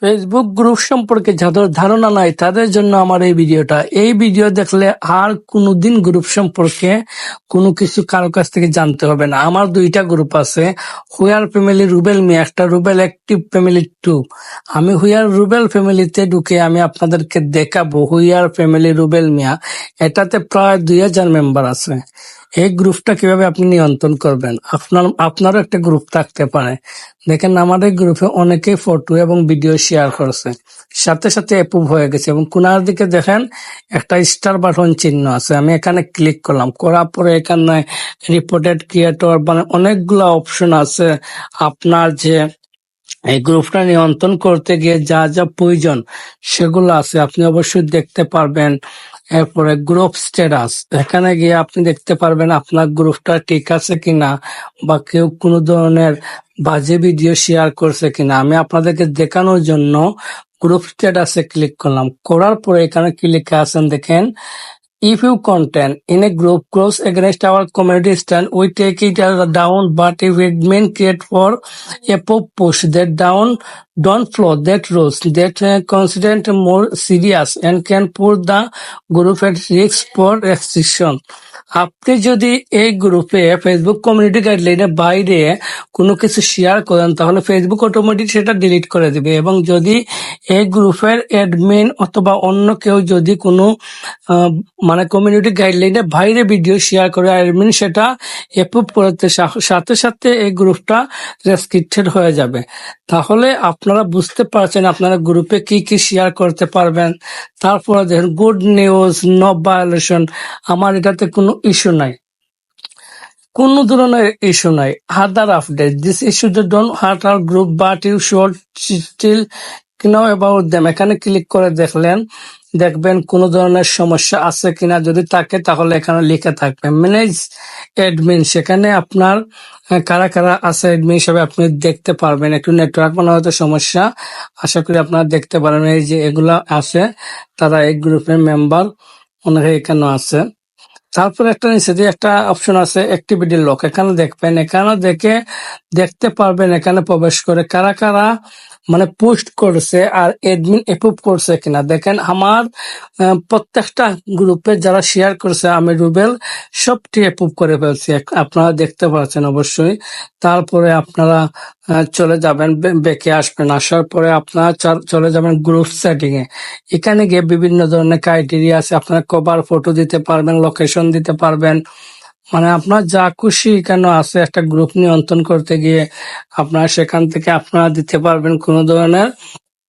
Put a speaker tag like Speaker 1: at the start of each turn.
Speaker 1: Facebook group সম্পর্কে যাদের ধারণা নাই তাদের জন্য আমার এই ভিডিওটা। এই ভিডিও দেখলে আর কোনোদিন গ্রুপ সম্পর্কে কোনো কিছু কারো কাছ থেকে জানতে হবে না। আমার দুইটা গ্রুপ আছে, হুয়ার ফ্যামিলি রুবেল মিয়া, একটা রুবেল অ্যাক্টিভ ফ্যামিলি 2। আমি হুয়ার রুবেল ফ্যামিলিতে ঢুকে আমি আপনাদেরকে দেখাবো হুয়ার ফ্যামিলি রুবেল মিয়া। এটাতে প্রায় 2000 মেম্বার আছে। এই গ্রুপটা কিভাবে আপনি নিয়ন্ত্রণ করবেন, আপনারও একটা গ্রুপ থাকতে পারে। দেখেন আমার এই গ্রুপে অনেকেই ফটো এবং ভিডিও শেয়ার করছে, সাথে সাথে অ্যাপ্রুভ হয়ে গেছে এবং কোনার দিকে দেখেন একটা স্টার বাটন চিহ্ন আছে। আমি এখানে ক্লিক করলাম, করার পরে এখানে রিপোর্টেড ক্রিয়েটর মানে অনেকগুলো অপশন আছে। আপনার যে এই গ্রুপটা নিয়ন্ত্রণ করতে গিয়ে যা যা প্রয়োজন সেগুলো আছে, আপনি অবশ্যই দেখতে পারবেন। এরপরে গ্রুপ স্ট্যাটাস, এখানে গিয়ে আপনি দেখতে পারবেন আপনার গ্রুপটা ঠিক আছে কিনা বা কেউ কোনো ধরনের বাজে ভিডিও শেয়ার করছে কিনা। আমি আপনাদেরকে দেখানোর জন্য গ্রুপ স্ট্যাটাসে ক্লিক করলাম, করার পরে এখানে কি লেখা আছেন দেখেন, if you content in a group goes against our community stand, we take it as a down, but if it mean create for a pop push that down, don't flow that rules that considered more serious and can put the group at risk for restriction. আপনি যদি এই গ্রুপে Facebook community গাইডলাইনের বাইরে কোনো কিছু share করেন তাহলে Facebook automatic সেটা ডিলিট করে দিবে, এবং যদি এই গ্রুপের অ্যাডমিন অথবা অন্য কেউ যদি কোনো মানে কমিউনিটি গাইডলাইনের বাইরে ভিডিও শেয়ার করে, অ্যাডমিন সেটা অ্যাপ্রুভ করতে সাথে সাথে এই গ্রুপটা রেস্ট্রিক্টেড হয়ে যাবে। তাহলে আপনারা বুঝতে পারছেন আপনারা গ্রুপে কি কি শেয়ার করতে পারবেন। তারপরে দেখেন গুড নিউজ, নো ভায়োলেশন, আমার এটাতে কোনো ইস্যু নাই, কোনো ধরনের ইস্যু নাই। Other update, this issue don't hurt our group but you should still know about them। এখানে ক্লিক করে দেখবেন কোনো ধরনের সমস্যা আছে কিনা, যদি থাকে তাহলে এখানে লিখে থাকবে ম্যানেজ অ্যাডমিন, সেখানে আপনার কারা কারা আছে অ্যাডমিন হিসেবে আপনি দেখতে পারবেন। একটু নেটওয়ার্ক মনে হয়তো সমস্যা, আশা করি আপনারা দেখতে পারেন। এই যে এগুলা আছে তারা এই গ্রুপের মেম্বার, অনেকে এখানে আছে। তারপরে একটা নিচে দিয়ে একটা অপশন আছে অ্যাক্টিভিটি লক, এখানে দেখবেন, এখানে দেখতে পারবেন এখানে প্রবেশ করে কারা কারা মানে পোস্ট করছে আর এডমিন অ্যাপ্রুভ করছে কিনা। দেখেন আমার প্রত্যেকটা গ্রুপে যারা শেয়ার করছে আমি রুবেল সবটি অ্যাপ্রুভ করে ফেলছি, আপনারা দেখতে পাচ্ছেন অবশ্যই। তারপরে আপনারা চলে যাবেন, ব্যাকে আসবেন, আসার পরে আপনারা চলে যাবেন গ্রুপ সেটিং এ। এখানে গিয়ে বিভিন্ন ধরনের ক্রাইটেরিয়া আছে, আপনারা কভার ফটো দিতে পারবেন, লোকেশন দিতে পারবেন, মানে আপনার যা খুশি এখানে আছে। একটা গ্রুপ নিয়ন্ত্রণ করতে গিয়ে আপনারা সেখান থেকে আপনারা দিতে পারবেন কোনো ধরনের